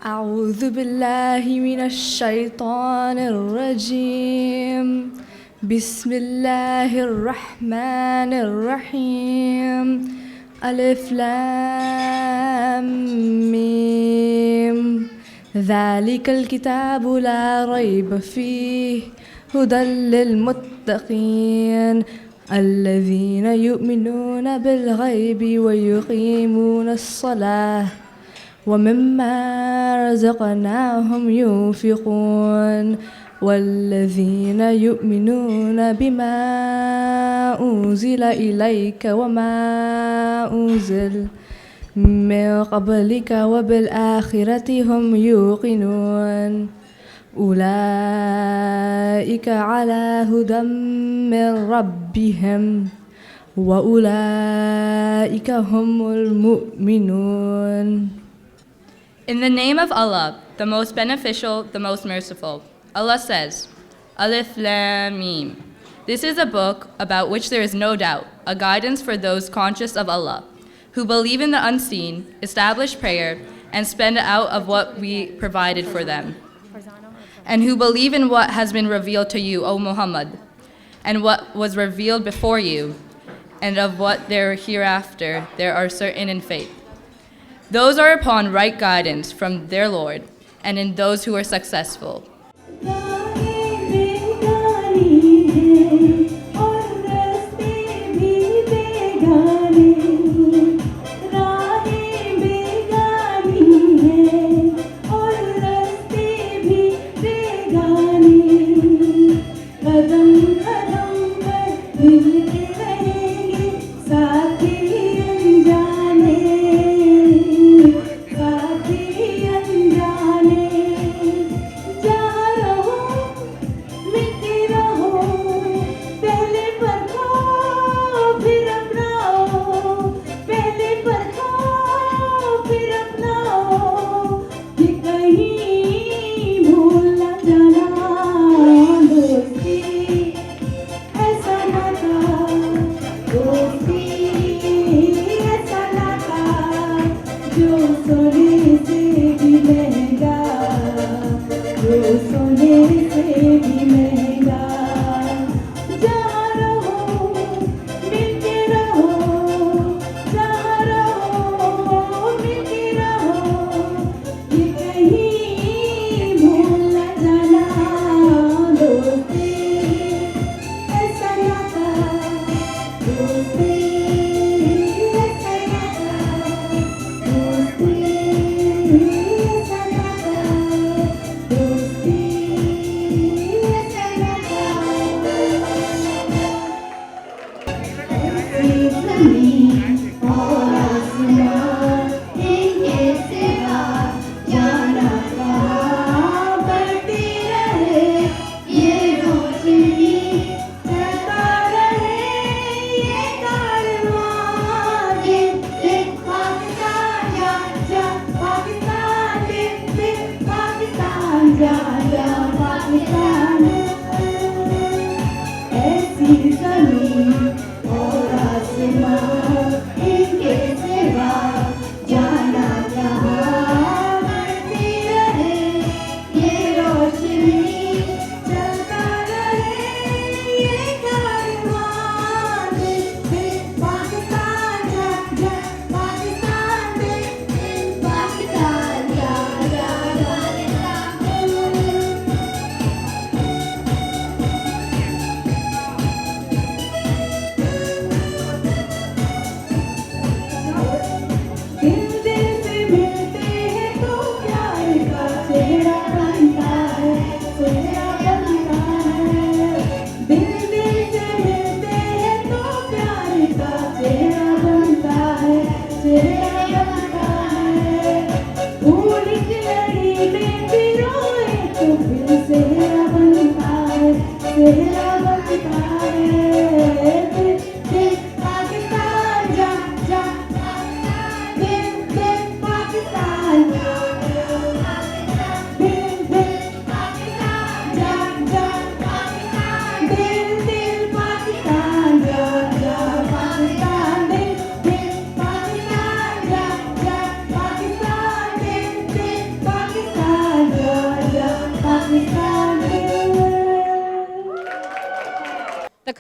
أعوذ بالله من الشيطان الرجيم بسم الله الرحمن الرحيم ألف لام ميم ذلك الكتاب لا ريب فيه هدى للمتقين الذين يؤمنون بالغيب ويقيمون الصلاة ومما رزقناهم ينفقون والذين يؤمنون بما أنزل إليك وما أنزل من قبلك وبالآخرة هم يوقنون أولئك على هدى من ربهم وأولئك هم المؤمنون. In the name of Allah, the most beneficial, the most merciful. Allah says, Alif Lam Mim. This is a book about which there is no doubt, a guidance for those conscious of Allah, who believe in the unseen, establish prayer, and spend out of what we provided for them, and who believe in what has been revealed to you, O Muhammad, and what was revealed before you, and of what there hereafter there are certain in faith. Those are upon right guidance from their Lord, and in those who are successful.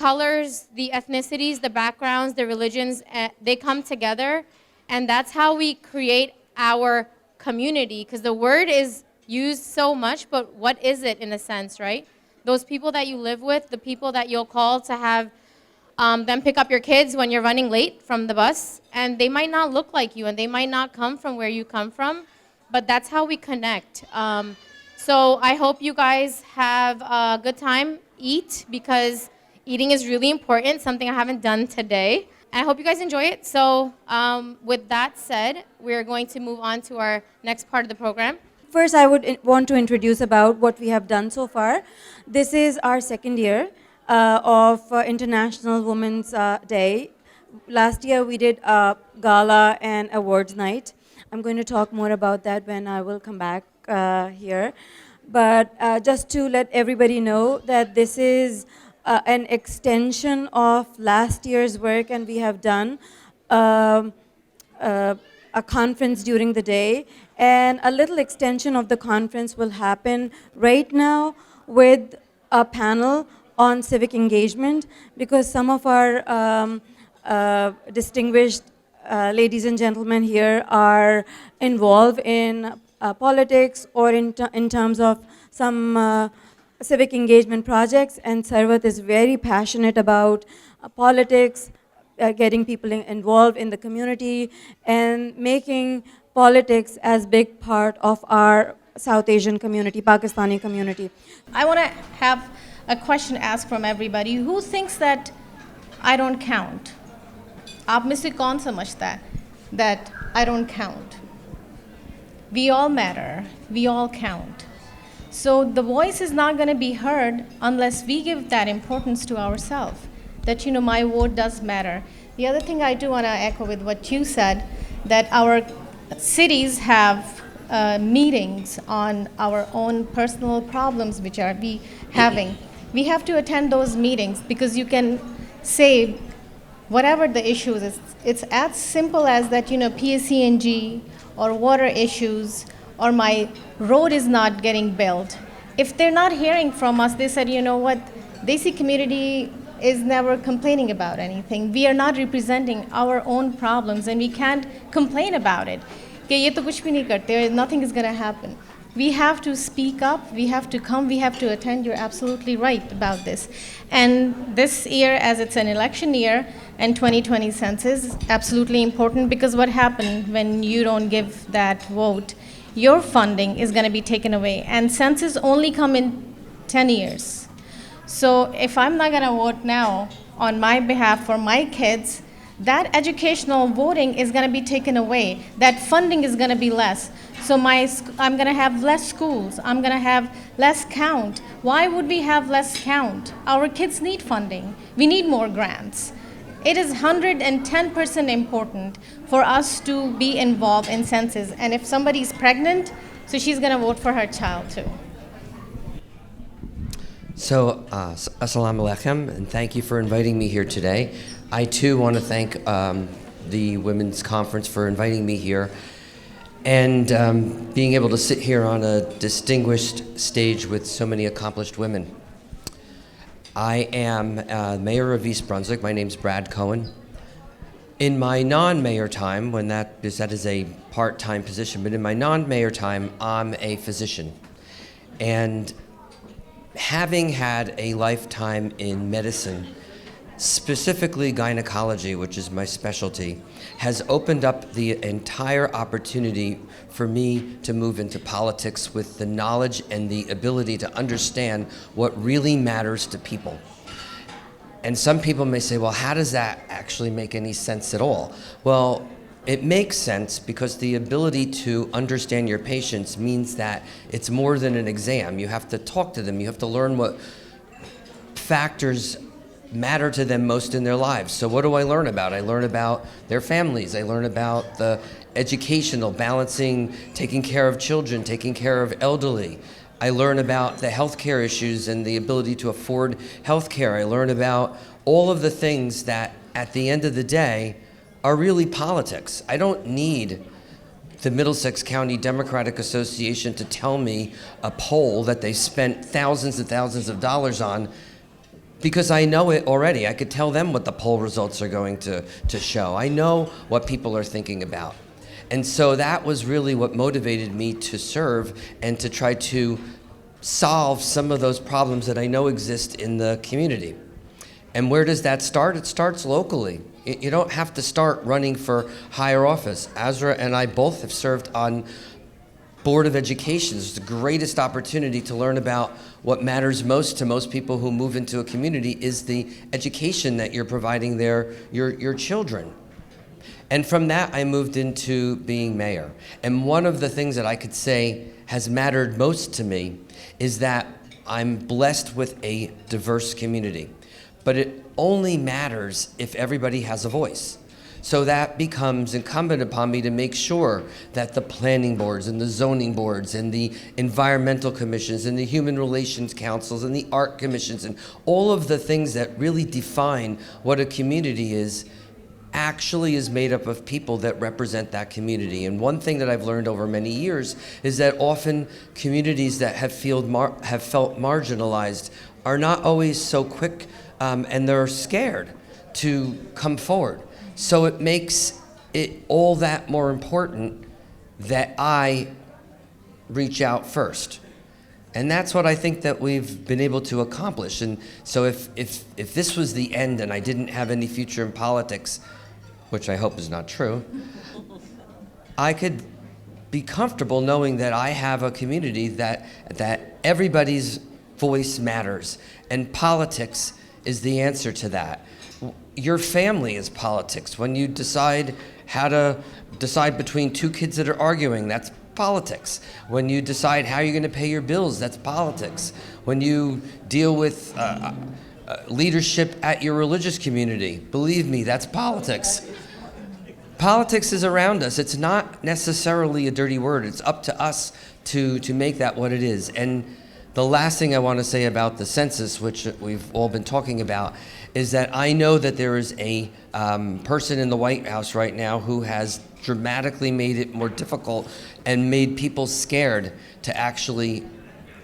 colors, the ethnicities, the backgrounds, the religions, they come together, and that's how we create our community, because the word is used so much, but what is it in a sense, right? Those people that you live with, the people that you'll call to have them pick up your kids when you're running late from the bus, and they might not look like you, and they might not come from where you come from, but that's how we connect. So I hope you guys have a good time, eat, because eating is really important, something I haven't done today. I hope you guys enjoy it. So with that said, we're going to move on to our next part of the program. First, I would want to introduce about what we have done so far. This is our second year of International Women's Day. Last year, we did a gala and awards night. I'm going to talk more about that when I will come back here. But just to let everybody know that this is an extension of last year's work, and we have done a conference during the day, and a little extension of the conference will happen right now with a panel on civic engagement, because some of our distinguished ladies and gentlemen here are involved in politics or in terms of some civic engagement projects, and Sarwat is very passionate about politics, getting people involved in the community, and making politics as big part of our South Asian community, Pakistani community. I want to have a question asked from everybody. Who thinks that I don't count? आप में से कौन समझता है that I don't count? We all matter. We all count. So the voice is not going to be heard unless we give that importance to ourselves, that, you know, my vote does matter. The other thing I do want to echo with what you said, that our cities have meetings on our own personal problems which are we having. We have to attend those meetings, because you can say whatever the issues is. It's as simple as that, you know, PSENG or water issues, or my road is not getting built. If they're not hearing from us, they said, you know what, Desi community is never complaining about anything. We are not representing our own problems, and we can't complain about it. कि ये तो कुछ भी नहीं करते, nothing is going to happen. We have to speak up, we have to come, we have to attend. You're absolutely right about this. And this year, as it's an election year, and 2020 census is absolutely important, because what happens when you don't give that vote, your funding is going to be taken away. And census only come in 10 years. So if I'm not going to vote now on my behalf for my kids, that educational voting is going to be taken away. That funding is going to be less. So I'm going to have less schools. I'm going to have less count. Why would we have less count? Our kids need funding. We need more grants. It is 110% important for us to be involved in census. And if somebody's pregnant, so she's going to vote for her child too. So, assalamu alaikum, and thank you for inviting me here today. I too want to thank the Women's Conference for inviting me here, and being able to sit here on a distinguished stage with so many accomplished women. I am Mayor of East Brunswick. My name's Brad Cohen. In my non-mayor time, when that is a part-time position, but in my non-mayor time, I'm a physician. And having had a lifetime in medicine, specifically gynecology, which is my specialty, has opened up the entire opportunity for me to move into politics with the knowledge and the ability to understand what really matters to people. And some people may say, well, how does that actually make any sense at all? Well, it makes sense because the ability to understand your patients means that it's more than an exam. You have to talk to them. You have to learn what factors matter to them most in their lives. So what do I learn about? I learn about their families. I learn about the educational, balancing, taking care of children, taking care of elderly. I learn about the healthcare issues and the ability to afford healthcare. I learn about all of the things that at the end of the day are really politics. I don't need the Middlesex County Democratic Association to tell me a poll that they spent thousands and thousands of dollars on because I know it already. I could tell them what the poll results are going to show. I know what people are thinking about. And so that was really what motivated me to serve and to try to solve some of those problems that I know exist in the community. And where does that start? It starts locally. You don't have to start running for higher office. Azra and I both have served on Board of Education. It's the greatest opportunity to learn about what matters most to most people who move into a community is the education that you're providing your children. And from that, I moved into being mayor. And one of the things that I could say has mattered most to me is that I'm blessed with a diverse community. But it only matters if everybody has a voice. So that becomes incumbent upon me to make sure that the planning boards and the zoning boards and the environmental commissions and the human relations councils and the art commissions and all of the things that really define what a community is actually is made up of people that represent that community. And one thing that I've learned over many years is that often communities that have felt marginalized are not always so quick and they're scared to come forward. So it makes it all that more important that I reach out first. And that's what I think that we've been able to accomplish. And so if this was the end and I didn't have any future in politics, which I hope is not true, I could be comfortable knowing that I have a community that everybody's voice matters. And politics is the answer to that. Your family is politics. When you decide how to decide between two kids that are arguing, that's politics. When you decide how you're going to pay your bills, that's politics. When you deal with leadership at your religious community, believe me, that's politics. Politics is around us. It's not necessarily a dirty word. It's up to us to make that what it is. And the last thing I want to say about the census, which we've all been talking about, is that I know that there is a person in the White House right now who has dramatically made it more difficult and made people scared to actually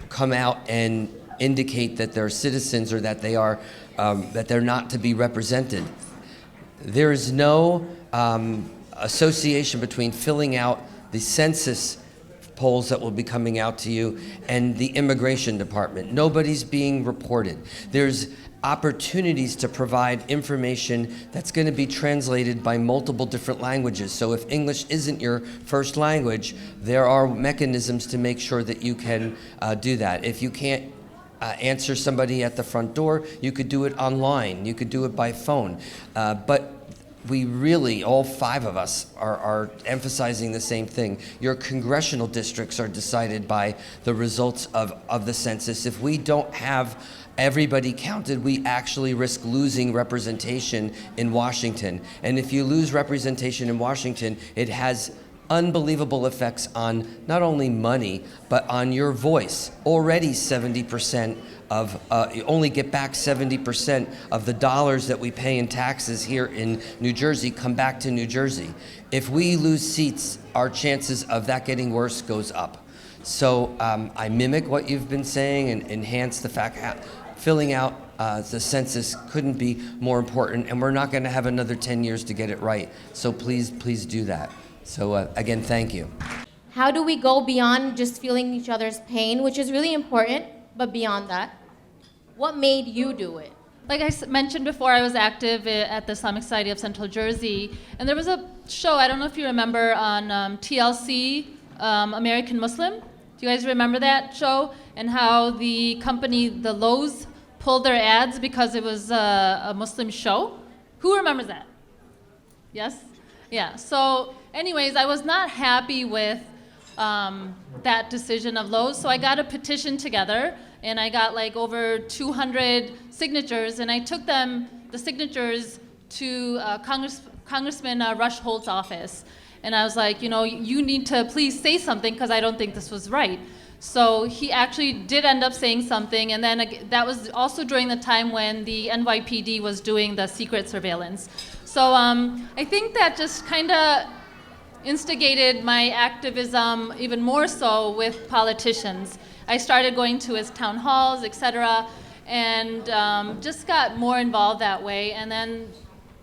come out and indicate that they're citizens or that they are that they're not to be represented. There is no association between filling out the census polls that will be coming out to you and the immigration department. Nobody's being reported. There's opportunities to provide information that's going to be translated by multiple different languages. So if English isn't your first language, there are mechanisms to make sure that you can do that. If you can't answer somebody at the front door, you could do it online. You could do it by phone. But we really, all five of us, are emphasizing the same thing. Your congressional districts are decided by the results of the census. If we don't have everybody counted, we actually risk losing representation in Washington. And if you lose representation in Washington, it has unbelievable effects on not only money, but on your voice. Already 70% of, you only get back 70% of the dollars that we pay in taxes here in New Jersey come back to New Jersey. If we lose seats, our chances of that getting worse goes up. So I mimic what you've been saying and enhance the fact filling out the census couldn't be more important, and we're not going to have another 10 years to get it right. So please do that. So again, thank you. How do we go beyond just feeling each other's pain, which is really important, but beyond that? What made you do it? Like I mentioned before, I was active at the Islamic Society of Central Jersey, and there was a show, I don't know if you remember, on TLC, American Muslim. Do you guys remember that show? And how the company, the Lowe's, pulled their ads because it was a Muslim show? Who remembers that? Yes? Yeah, so anyways, I was not happy with that decision of Lowe's, so I got a petition together, and I got like over 200 signatures, and I took the signatures to Congressman Rush Holt's office. And I was like, you know, you need to please say something because I don't think this was right. So he actually did end up saying something, and then that was also during the time when the NYPD was doing the secret surveillance. So I think that just kind of instigated my activism even more so with politicians. I started going to his town halls, etc., and just got more involved that way. And then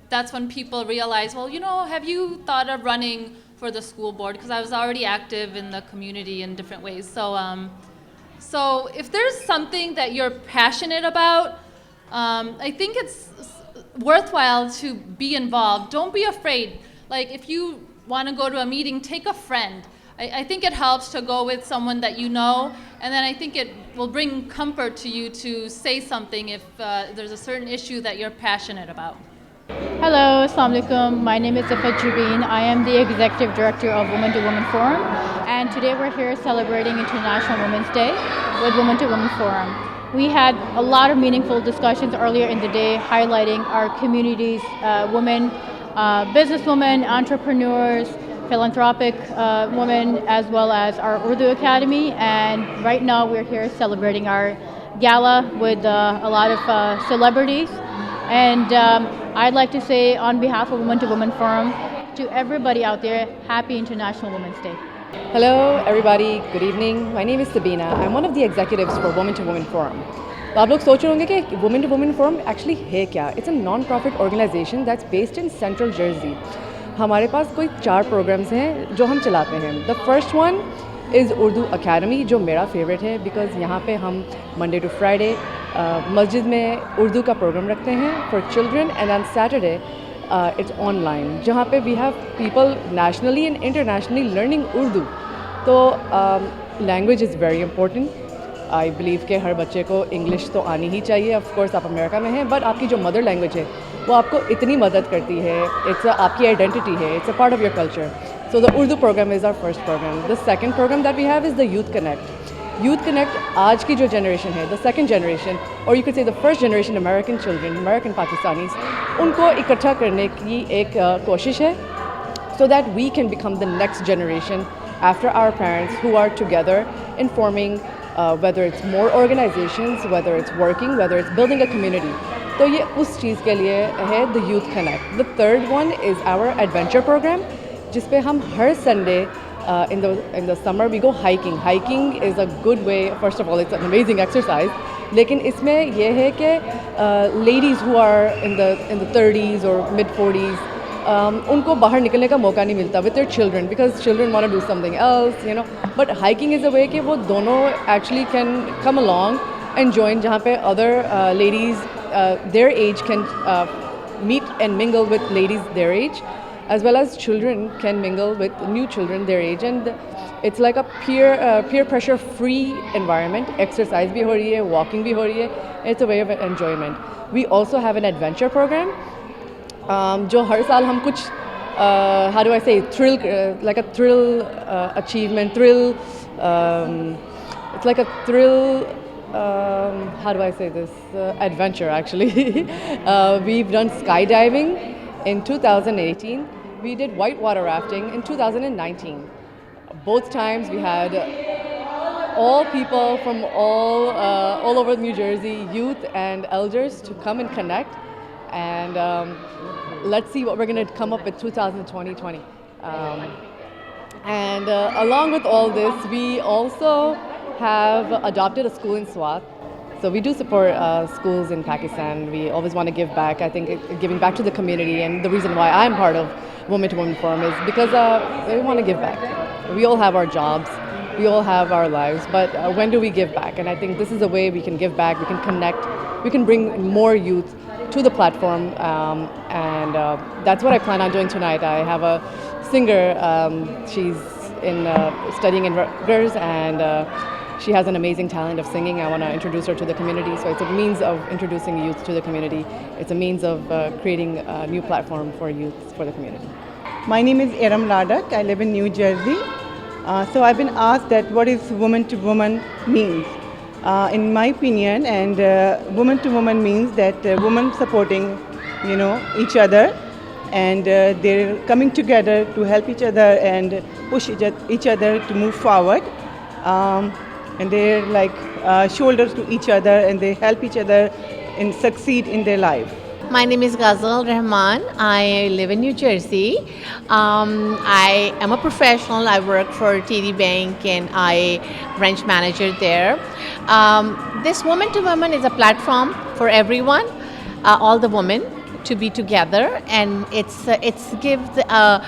that's when people realized, well, you know, have you thought of running for the school board? Because I was already active in the community in different ways. So if there's something that you're passionate about, I think it's worthwhile to be involved. Don't be afraid. Like if you want to go to a meeting, take a friend. I think it helps to go with someone that you know, and then I think it will bring comfort to you to say something if there's a certain issue that you're passionate about. Hello, Assalamu alaikum. My name is Ambreen. I am the Executive Director of Women to Women Forum, and today we're here celebrating International Women's Day with Women to Women Forum. We had a lot of meaningful discussions earlier in the day highlighting our community's women, businesswomen, entrepreneurs, philanthropic women, as well as our Urdu Academy. And right now we're here celebrating our gala with a lot of celebrities. And I'd like to say on behalf of Women to Women Forum to everybody out there, happy International Women's Day. Hello everybody, good evening. My name is Sabina. I'm one of the executives for Women to Women Forum. तो आप लोग सोच रहे होंगे कि Women to Women Forum actually है क्या? It's a non-profit organization that's based in Central Jersey. हमारे पास कोई 4 programs हैं जो हम चलाते हैं. The first one is Urdu Academy, जो मेरा favorite है because यहाँ पे हम Monday to Friday मस्जिद में उर्दू का प्रोग्राम रखते हैं for children, and on Saturday it's online, जहाँ पे we have people nationally and internationally learning Urdu. तो language is very important. I believe कि हर बच्चे को English तो आनी ही चाहिए. Of course आप अमेरिका में हैं, but आपकी जो mother language है वो आपको इतनी मदद करती है. It's आपकी identity है. It's a part of your culture. So the Urdu program is our first program. The second program that we have is the Youth Connect. Youth Connect आज की जो generation है, the second generation, or you could say the first generation American children, American Pakistanis, उनको इकट्ठा करने की एक कोशिश है, so that we can become the next generation after our parents who are together in forming whether it's more organizations, whether it's working, whether it's building a community. तो ये उस चीज़ के लिए है the Youth Connect. The third one is our adventure program, जिस पे हम हर Sunday in the summer we go hiking. Hiking is a good way. First of all, it's an amazing exercise. लेकिन इसमें ये है कि ladies who are in the 30s or mid 40s, उनको बाहर निकलने का मौका नहीं मिलता with their children because children want to do something else, you know. But hiking is a way कि वो दोनों actually can come along and join, जहाँ पे other ladies their age can meet and mingle with ladies their age, as well as children can mingle with new children their age, and it's like a peer pressure free environment. Exercise भी हो रही है, walking भी हो रही है. It's a way of enjoyment. We also have an adventure program जो हर साल हम कुछ how do I say thrill like a thrill achievement thrill it's like a thrill how do I say this adventure actually. We've done skydiving in 2018. We did whitewater rafting in 2019. Both times we had all people from all over New Jersey, youth and elders, to come and connect. And let's see what we're going to come up with 2020. And along with all this, we also have adopted a school in Swat. So we do support schools in Pakistan. We always want to give back. I think giving back to the community, and the reason why I'm part of Women to Women Forum is because we want to give back. We all have our jobs, we all have our lives, but when do we give back? And I think this is a way we can give back, we can connect, we can bring more youth to the platform, and that's what I plan on doing tonight. I have a singer, she's studying in Rutgers, and she has an amazing talent of singing. I want to introduce her to the community. So it's a means of introducing youth to the community. It's a means of creating a new platform for youth for the community. My name is Erin. I live in New Jersey. So I've been asked that what is woman to woman means. In my opinion, and woman to woman means that women supporting, each other, and they're coming together to help each other and push each other to move forward. And they're like shoulders to each other, and they help each other and succeed in their life. My name is Gizelle Rahman. I live in New Jersey. I am a professional. I work for TD Bank and I branch manager there. This Woman to Woman is a platform for everyone, all the women, to be together, and it's gives a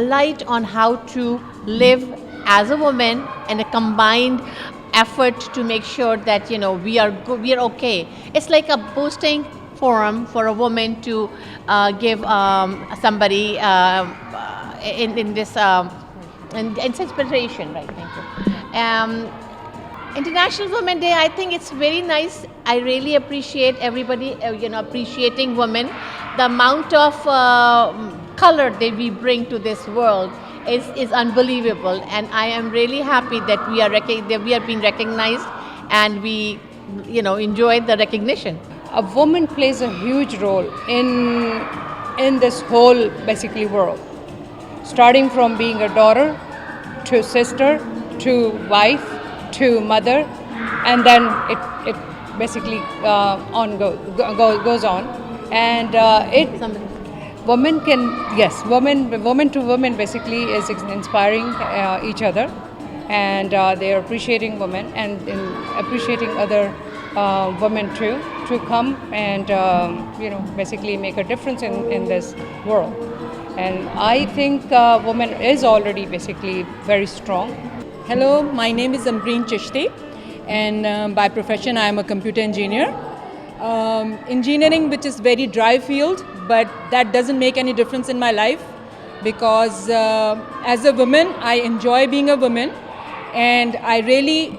light on how to live as a woman and a combined effort to make sure that we are we are okay. It's like a boosting forum for a woman to give somebody in this in inspiration, right? Thank you. International Women's Day, I think it's very nice. I really appreciate everybody, appreciating women. The amount of color that we bring to this world is unbelievable, and I am really happy that we are being recognized, and we, enjoy the recognition. A woman plays a huge role in this whole basically world, starting from being a daughter, to sister, to wife, to mother, and then it basically goes on, and women can, yes, woman to woman basically is inspiring each other, and they are appreciating women and appreciating other women too, to come and basically make a difference in this world. And I think woman is already basically very strong. Hello, my name is Ambreen, and by profession I am a computer engineer. Engineering, which is very dry field, but that doesn't make any difference in my life, because as a woman I enjoy being a woman, and I really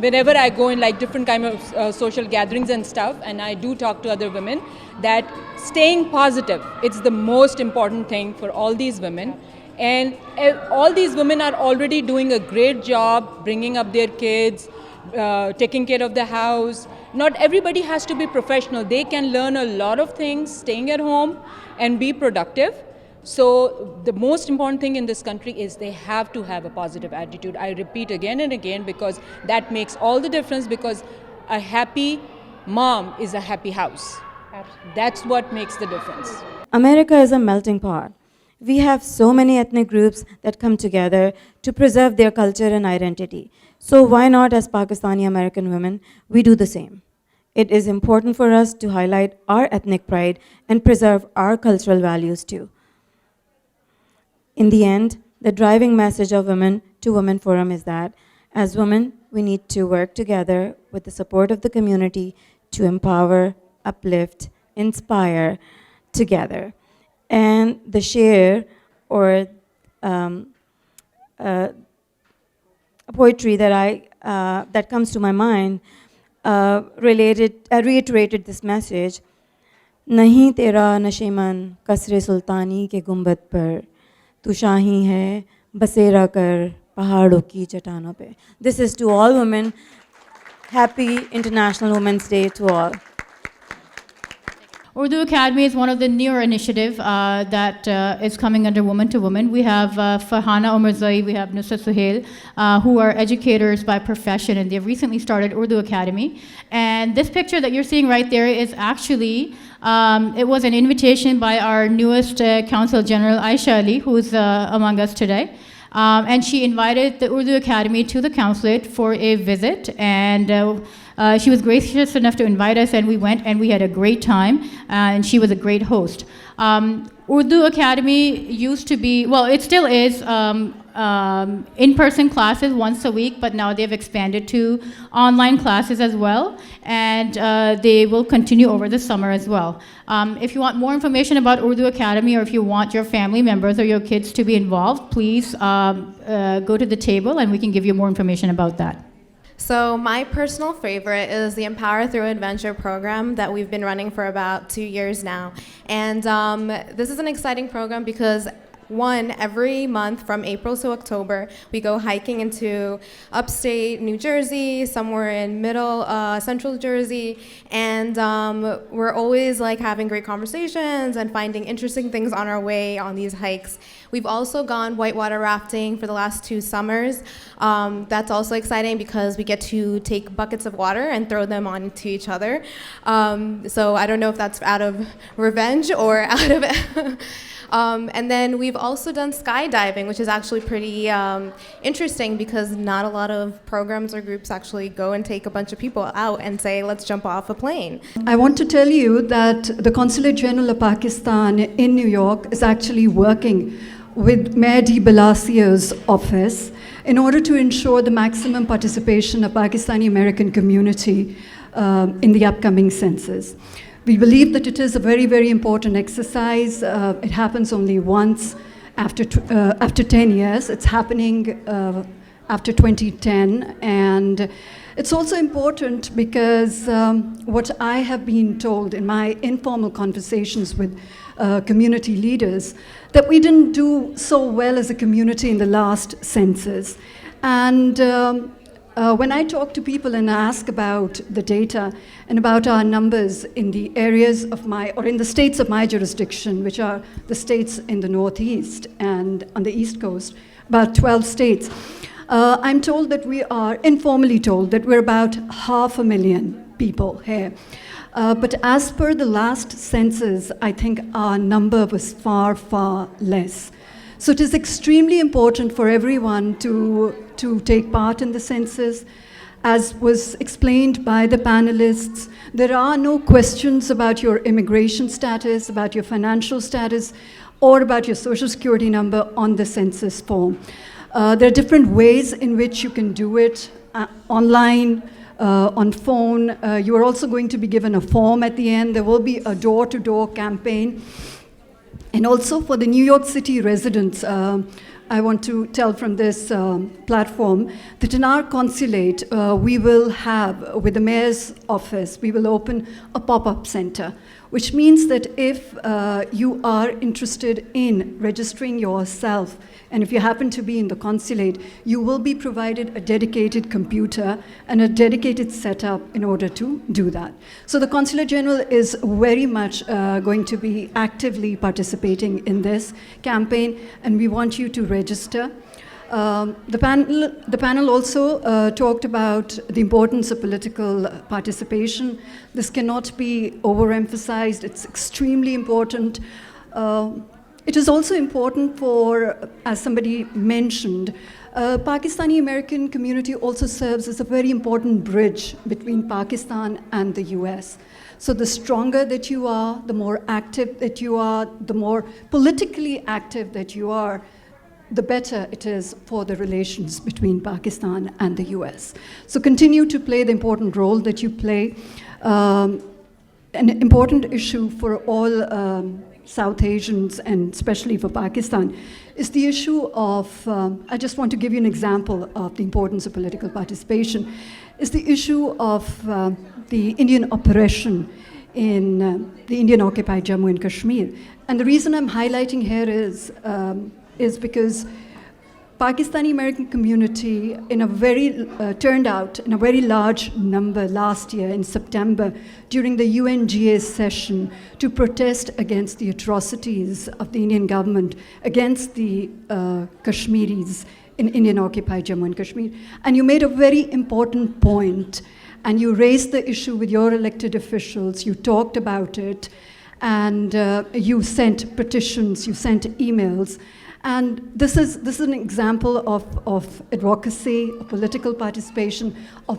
whenever I go in like different kind of social gatherings and stuff, and I do talk to other women, that staying positive, it's the most important thing for all these women. And all these women are already doing a great job bringing up their kids, taking care of the house. Not everybody has to be professional. They can learn a lot of things staying at home and be productive. So the most important thing in this country is they have to have a positive attitude. I repeat again and again, because that makes all the difference, because a happy mom is a happy house. Absolutely. That's what makes the difference. America is a melting pot. We have so many ethnic groups that come together to preserve their culture and identity. So why not, as Pakistani American women, we do the same? It is important for us to highlight our ethnic pride and preserve our cultural values too. In the end, the driving message of Women to Women Forum is that as women, we need to work together with the support of the community to empower, uplift, inspire together. And the share or poetry that comes to my mind reiterated this message. नहीं तेरा नशेमन कसरे सुल्तानी के गुंबद पर, तू शाही है बसेरा कर पहाड़ों की चट्टानों पे. This is to all women. Happy International Women's Day to all. Urdu Academy is one of the newer initiatives that is coming under Woman to Woman. We have Farhana Omarzai, we have Nusrat Suhail, who are educators by profession, and they've recently started Urdu Academy. And this picture that you're seeing right there is actually, it was an invitation by our newest Council General, Aisha Ali, who's among us today. And she invited the Urdu Academy to the consulate for a visit, and she was gracious enough to invite us, and we went and we had a great time, and she was a great host. Urdu Academy used to be, well, it still is in-person classes once a week, but now they've expanded to online classes as well, and they will continue over the summer as well. If you want more information about Urdu Academy, or if you want your family members or your kids to be involved, please go to the table and we can give you more information about that. So my personal favorite is the Empower Through Adventure program that we've been running for about 2 years now. And this is an exciting program because one every month from April to October. We go hiking into upstate New Jersey, somewhere in middle central Jersey, and we're always like having great conversations and finding interesting things on our way on these hikes. We've also gone whitewater rafting for the last 2 summers. That's also exciting because we get to take buckets of water and throw them onto each other. So I don't know if that's out of revenge or out of and then we've also done skydiving, which is actually pretty interesting because not a lot of programs or groups actually go and take a bunch of people out and say, let's jump off a plane. I want to tell you that the Consulate General of Pakistan in New York is actually working with Mayor de Blasio's office in order to ensure the maximum participation of Pakistani American community in the upcoming census. We believe that it is a very, very important exercise. It happens only once after 10 years. It's happening after 2010. And it's also important because what I have been told in my informal conversations with community leaders, that we didn't do so well as a community in the last census. And when I talk to people and ask about the data and about our numbers in the areas of or in the states of my jurisdiction, which are the states in the Northeast and on the East Coast, about 12 states, I'm told that informally told that we're about 500,000 people here. But as per the last census, I think our number was far, far less. So it is extremely important for everyone to take part in the census. As was explained by the panelists, there are no questions about your immigration status, about your financial status, or about your social security number on the census form. There are different ways in which you can do it, online, on phone. You are also going to be given a form at the end. There will be a door-to-door campaign. And also for the New York City residents, I want to tell from this platform that in our consulate, we will have, with the mayor's office, we will open a pop-up center, which means that if you are interested in registering yourself, and if you happen to be in the consulate, you will be provided a dedicated computer and a dedicated setup in order to do that. So the Consulate General is very much going to be actively participating in this campaign, and we want you to register. The panel also talked about the importance of political participation. This cannot be overemphasized. It's extremely important. It is also important for, as somebody mentioned, Pakistani American community also serves as a very important bridge between Pakistan and the US. So the stronger that you are, the more active that you are, the more politically active that you are, the better it is for the relations between Pakistan and the US. So continue to play the important role that you play. An important issue for all South Asians, and especially for Pakistan, is the issue of, I just want to give you an example of the importance of political participation, is the issue of the Indian oppression in the Indian-occupied Jammu and Kashmir. And the reason I'm highlighting here is because Pakistani American community turned out in a very large number last year in September during the UNGA session to protest against the atrocities of the Indian government against the Kashmiris in Indian-occupied Jammu and Kashmir. And you made a very important point, and you raised the issue with your elected officials, you talked about it, and you sent petitions, you sent emails. And this is an example of advocacy, of political participation, of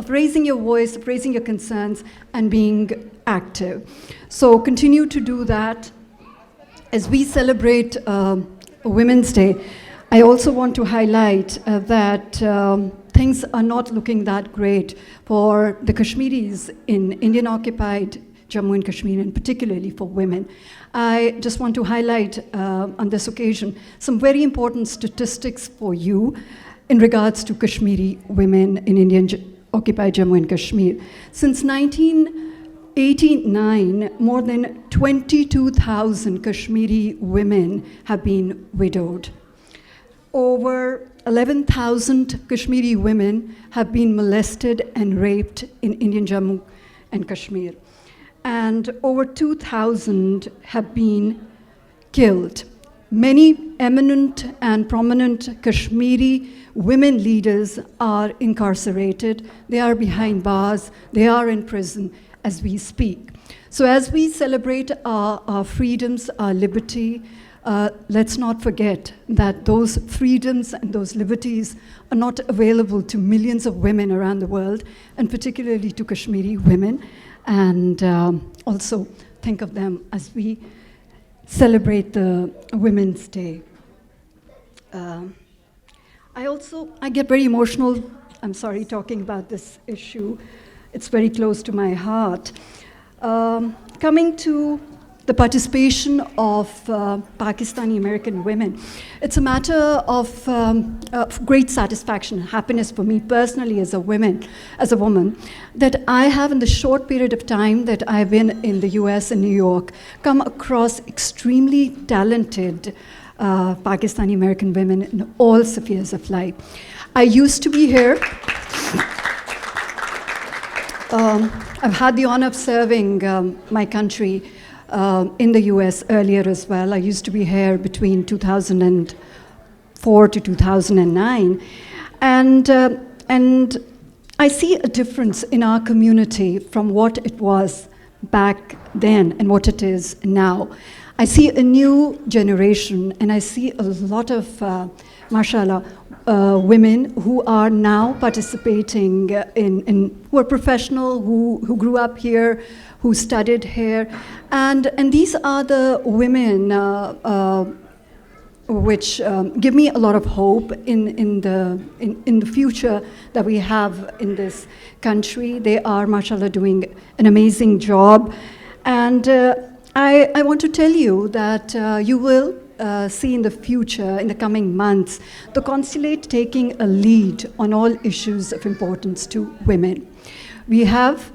raising your voice, of raising your concerns, and being active. So continue to do that. As we celebrate Women's Day, I also want to highlight that things are not looking that great for the Kashmiris in Indian-occupied Jammu and Kashmir, and particularly for women. I just want to highlight on this occasion some very important statistics for you in regards to Kashmiri women in Indian-occupied Jammu and Kashmir. Since 89, more than 22,000 Kashmiri women have been widowed. Over 11,000 Kashmiri women have been molested and raped in Indian Jammu and Kashmir. And over 2,000 have been killed. Many eminent and prominent Kashmiri women leaders are incarcerated. They are behind bars. They are in prison as we speak. So as we celebrate our freedoms, our liberty, let's not forget that those freedoms and those liberties are not available to millions of women around the world, and particularly to Kashmiri women. And also think of them as we celebrate the Women's Day. I get very emotional, I'm sorry, talking about this issue. It's very close to my heart. Coming to the participation of Pakistani American women, it's a matter of great satisfaction, happiness for me personally as a woman, that I have, in the short period of time that I've been in the US and New York, come across extremely talented Pakistani American women in all spheres of life. I used to be here. I've had the honor of serving my country in the US earlier as well. I used to be here between 2004 to 2009. And I see a difference in our community from what it was back then and what it is now. I see a new generation, and I see a lot of, mashallah, women who are now participating who are professional, who grew up here, who studied here. And these are the women which give me a lot of hope in the future that we have in this country. They are, mashallah, doing an amazing job. And I want to tell you that you will see in the future, in the coming months, the consulate taking a lead on all issues of importance to women. We have,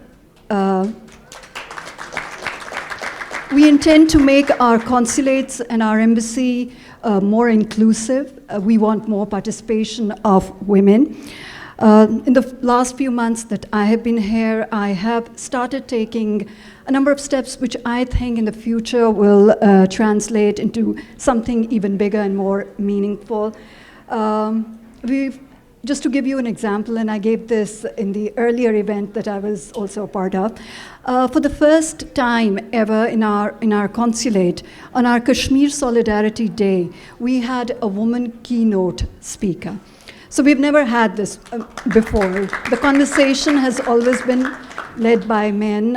we intend to make our consulates and our embassy more inclusive. We want more participation of women. In the last few months that I have been here, I have started taking a number of steps which I think in the future will translate into something even bigger and more meaningful. Just to give you an example, and I gave this in the earlier event that I was also a part of, for the first time ever in our consulate, on our Kashmir Solidarity Day, we had a woman keynote speaker. So we've never had this before. The conversation has always been led by men,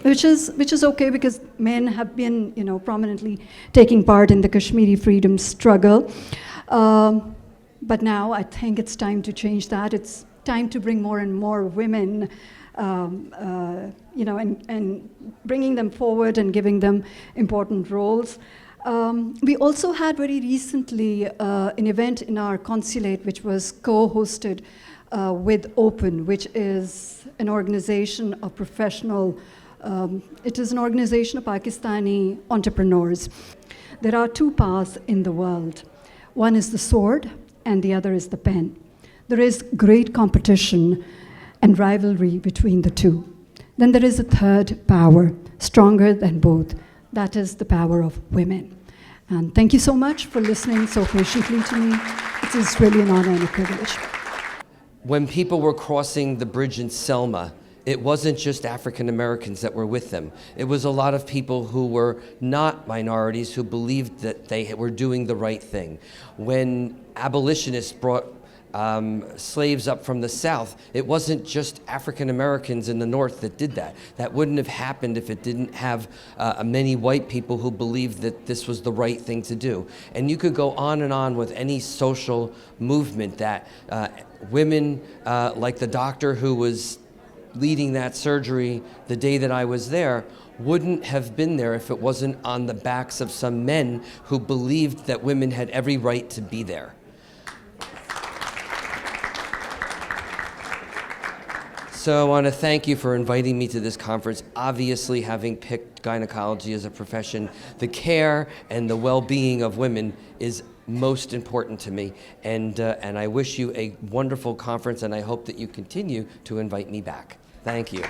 which is okay because men have been, prominently taking part in the Kashmiri freedom struggle. But now I think it's time to change that. It's time to bring more and more women, and bringing them forward and giving them important roles. We also had very recently an event in our consulate which was co-hosted with Open, which is an organization of professional, it is an organization of Pakistani entrepreneurs. There are two paths in the world. One is the sword and the other is the pen. There is great competition and rivalry between the two. Then there is a third power, stronger than both. That is the power of women. And thank you so much for listening so patiently to me. It is really an honor and a privilege. When people were crossing the bridge in Selma, it wasn't just African Americans that were with them. It was a lot of people who were not minorities who believed that they were doing the right thing. When abolitionists brought slaves up from the South, it wasn't just African Americans in the North that did that. That wouldn't have happened if it didn't have many white people who believed that this was the right thing to do. And you could go on and on with any social movement that women, like the doctor who was leading that surgery the day that I was there, wouldn't have been there if it wasn't on the backs of some men who believed that women had every right to be there. So I want to thank you for inviting me to this conference. Obviously, having picked gynecology as a profession, the care and the well-being of women is most important to me. And I wish you a wonderful conference, and I hope that you continue to invite me back. Thank you.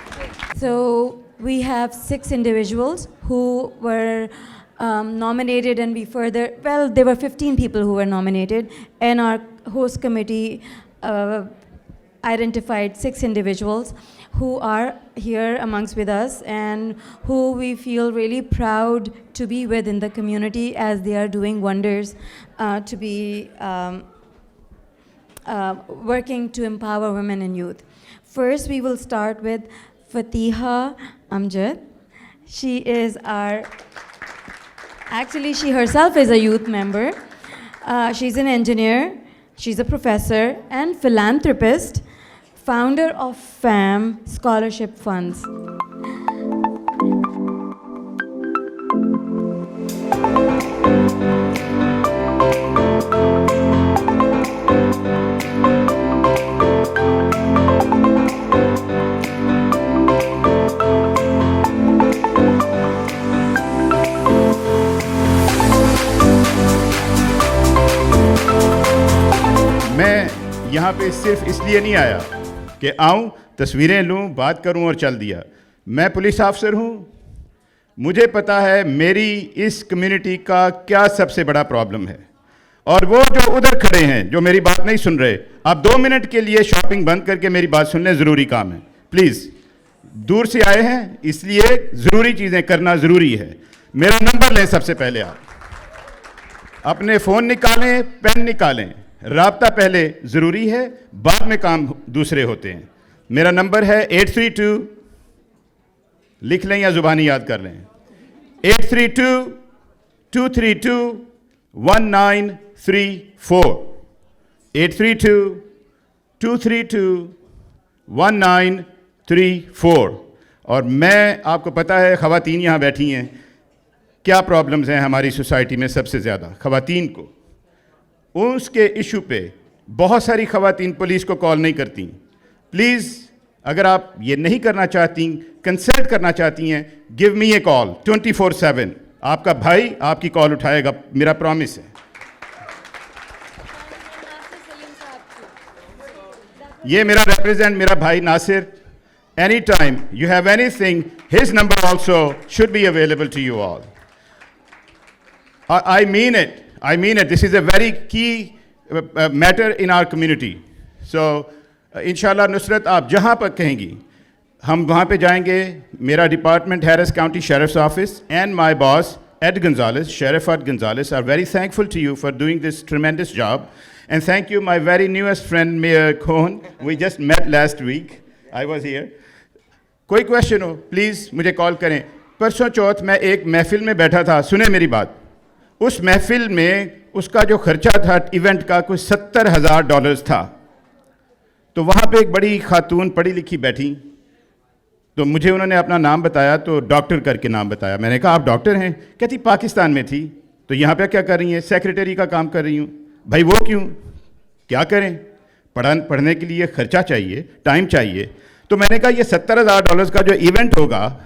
So we have 6 individuals who were nominated, and there were 15 people who were nominated, and our host committee identified 6 individuals who are here amongst with us and who we feel really proud to be with in the community as they are doing wonders to be working to empower women and youth. First, we will start with Fatihah Amjad. She herself is a youth member. She's an engineer, she's a professor and philanthropist, founder of FAM Scholarship Funds. मैं यहाँ पे सिर्फ इसलिए नहीं आया कि आऊँ, तस्वीरें लूँ, बात करूँ और चल दिया। मैं पुलिस ऑफिसर हूँ, मुझे पता है मेरी इस कम्युनिटी का क्या सबसे बड़ा प्रॉब्लम है। और वो जो उधर खड़े हैं, जो मेरी बात नहीं सुन रहे, आप 2 मिनट के लिए शॉपिंग बंद करके मेरी बात सुन लें, ज़रूरी काम है। प्लीज़, दूर से आए हैं इसलिए ज़रूरी चीज़ें करना ज़रूरी है। मेरा नंबर लें सबसे पहले, आप अपने फ़ोन निकालें, पेन निकालें। राब्ता पहले ज़रूरी है, बाद में काम दूसरे होते हैं। मेरा नंबर है 832, लिख लें या ज़ुबानी याद कर लें, 832-232-1934, 832-232-1934। और मैं, आपको पता है ख़वातीन यहाँ बैठी हैं, क्या प्रॉब्लम्स हैं हमारी सोसाइटी में सबसे ज़्यादा ख़वातीन को। उसके इशू पे बहुत सारी ख़वातीन पुलिस को कॉल नहीं करती। प्लीज़, अगर आप ये नहीं करना चाहती, कंसल्ट करना चाहती हैं, गिव मी ए कॉल 24/7। आपका भाई आपकी कॉल उठाएगा, मेरा प्रॉमिस है। ये मेरा रिप्रेजेंट, मेरा भाई Nasir, any time you have anything, his number also should be available to you all. I mean it. This is a very key matter in our community. So, इंशाल्लाह नुसरत, आप जहाँ पर कहेंगी हम वहाँ पे जाएंगे। मेरा department, Harris County Sheriff's Office, and my boss, Ed Gonzalez, Sheriff Ed Gonzalez, are very thankful to you for doing this tremendous job. And thank you, my very newest friend, Mayor Cohen. We just met last week. I was here. कोई question हो, please मुझे call करें। परसों चौथ मैं एक महफिल में बैठा था, सुने मेरी बात। उस महफिल में उसका जो खर्चा था इवेंट का कुछ $70,000 था। तो वहाँ पे एक बड़ी खातून पढ़ी लिखी बैठी, तो मुझे उन्होंने अपना नाम बताया, तो डॉक्टर करके नाम बताया। मैंने कहा आप डॉक्टर हैं? कहती पाकिस्तान में थी, तो यहाँ पे क्या कर रही हैं? सेक्रेटरी का काम कर रही हूँ। भाई वो क्यों, क्या करें? पढ़ने के लिए खर्चा चाहिए, टाइम चाहिए। तो मैंने कहा ये $70,000 का जो इवेंट होगा,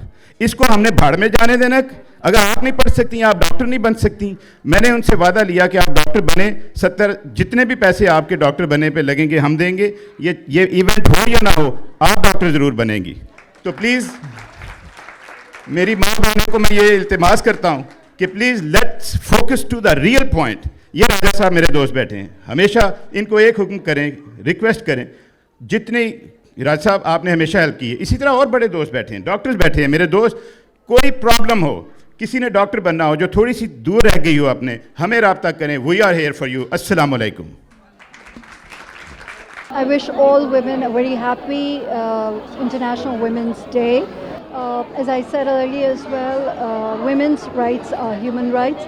इसको हमने भाड़ में जाने देना। अगर आप नहीं पढ़ सकती, आप डॉक्टर नहीं बन सकती। मैंने उनसे वादा लिया कि आप डॉक्टर बने, 70 जितने भी पैसे आपके डॉक्टर बनने पे लगेंगे हम देंगे। ये इवेंट हो या ना हो, आप डॉक्टर ज़रूर बनेंगी। तो प्लीज़ मेरी माँ बहनों को मैं ये इल्तिमास करता हूँ कि please let's focus to the real point. ये राजा साहब मेरे दोस्त बैठे हैं, हमेशा इनको एक हुक्म करें, रिक्वेस्ट करें, जितने राजा साहब आपने हमेशा हेल्प की है, इसी तरह और बड़े दोस्त बैठे हैं, डॉक्टर्स बैठे हैं मेरे दोस्त। कोई प्रॉब्लम हो, किसी ने डॉक्टर बनना हो, जो थोड़ी सी दूर रह गई हो अपने, हमें राब्ता करें। We are here for you. अस्सलाम वालेकुम। I wish all women a very happy International Women's Day. As I said earlier as well, women's rights are human rights.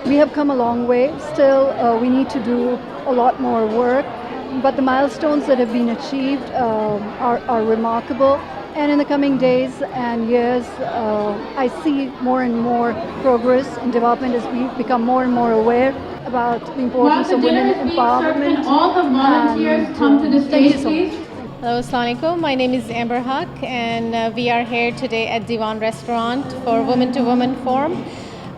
We have come a long way. Still, we need to do a lot more work. But the milestones that have been achieved are remarkable. And in the coming days and years, I see more and more progress and development as we become more and more aware about the importance of women empowerment. All the volunteers come to the stage, please. Hello, Assalamu alaikum. My name is Amber Haq, and we are here today at Diwan Restaurant for Woman to Woman Forum.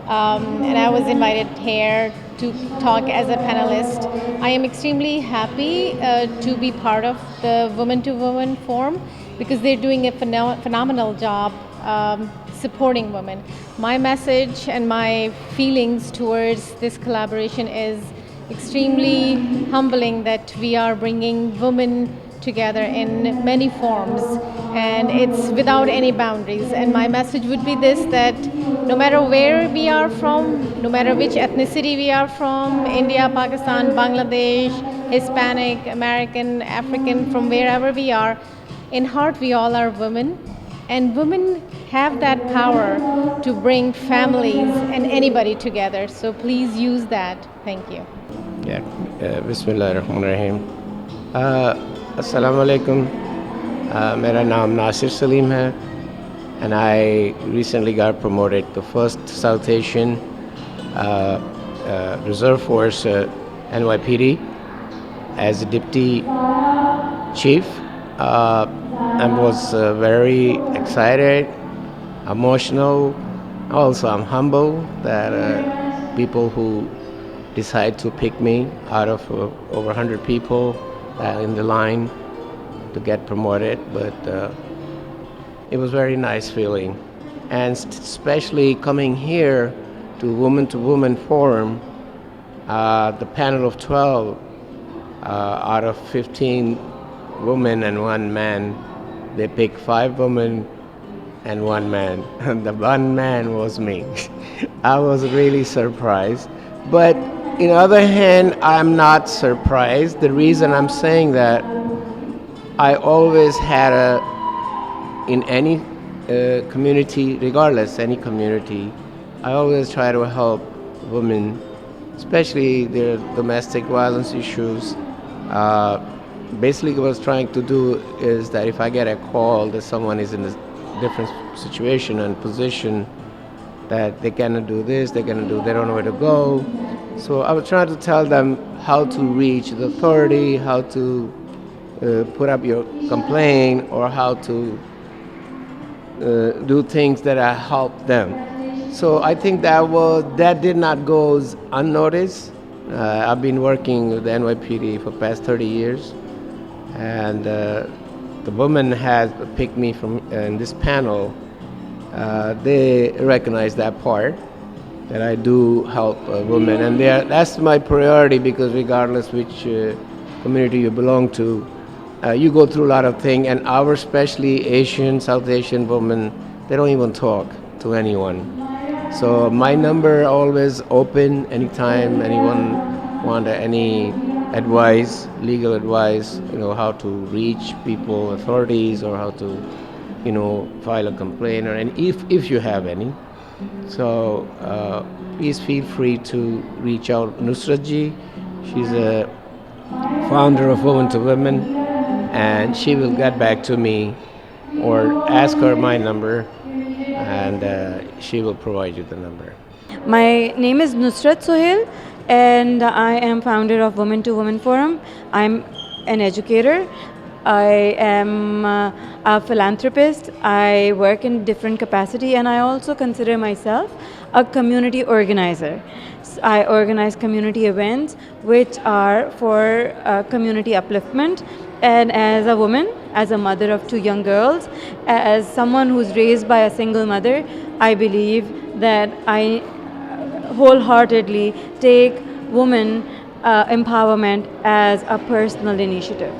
And I was invited here to talk as a panelist. I am extremely happy to be part of the Woman to Woman Forum because they're doing a phenomenal job supporting women. My message and my feelings towards this collaboration is extremely humbling that we are bringing women together in many forms, and it's without any boundaries. And my message would be this, that no matter where we are from, no matter which ethnicity we are from, India, Pakistan, Bangladesh, Hispanic, American, African, from wherever we are, in heart we all are women, and women have that power to bring families and anybody together. So please use that. Thank you. Yeah, Bismillahirrahmanirrahim. Assalamu alaikum. Mera naam Nasir Salim hai, and I recently got promoted to 1st South Asian Reserve Force NYPD as a Deputy Chief. I was very excited, emotional. Also, I'm humble that people who decide to pick me out of over 100 people in the line to get promoted, but it was very nice feeling. And especially coming here to Woman Forum, the panel of 12 out of 15 women and 1 man, they picked 5 women and 1 man. And the 1 man was me. I was really surprised. But on the other hand, I'm not surprised. The reason I'm saying that, I always had in any community, regardless any community, I always try to help women, especially their domestic violence issues. Basically what I was trying to do is that if I get a call that someone is in a different situation and position, that they cannot do this, they don't know where to go. So I was trying to tell them how to reach the authority, how to put up your complaint, or how to do things that help them. So I think that did not go unnoticed. I've been working with the NYPD for the past 30 years, and the women has picked me from in this panel. They recognize that part, that I do help women, and that's my priority, because regardless which community you belong to, you go through a lot of things, and our especially Asian, South Asian women, they don't even talk to anyone. So my number always open anytime anyone want any advice, legal advice, how to reach people, authorities, or how to, file a complaint, or if you have any. So please feel free to reach out. Nusrat ji, she's a founder of Women to Women, and she will get back to me, or ask her my number, and she will provide you the number. My name is Nusrat Sohail, and I am founder of Women to Women Forum. I'm an educator. I am a philanthropist. I work in different capacity, and I also consider myself a community organizer. I organize community events which are for community upliftment. And as a woman, as a mother of 2 young girls, as someone who's raised by a single mother, I believe that I wholeheartedly take women empowerment as a personal initiative.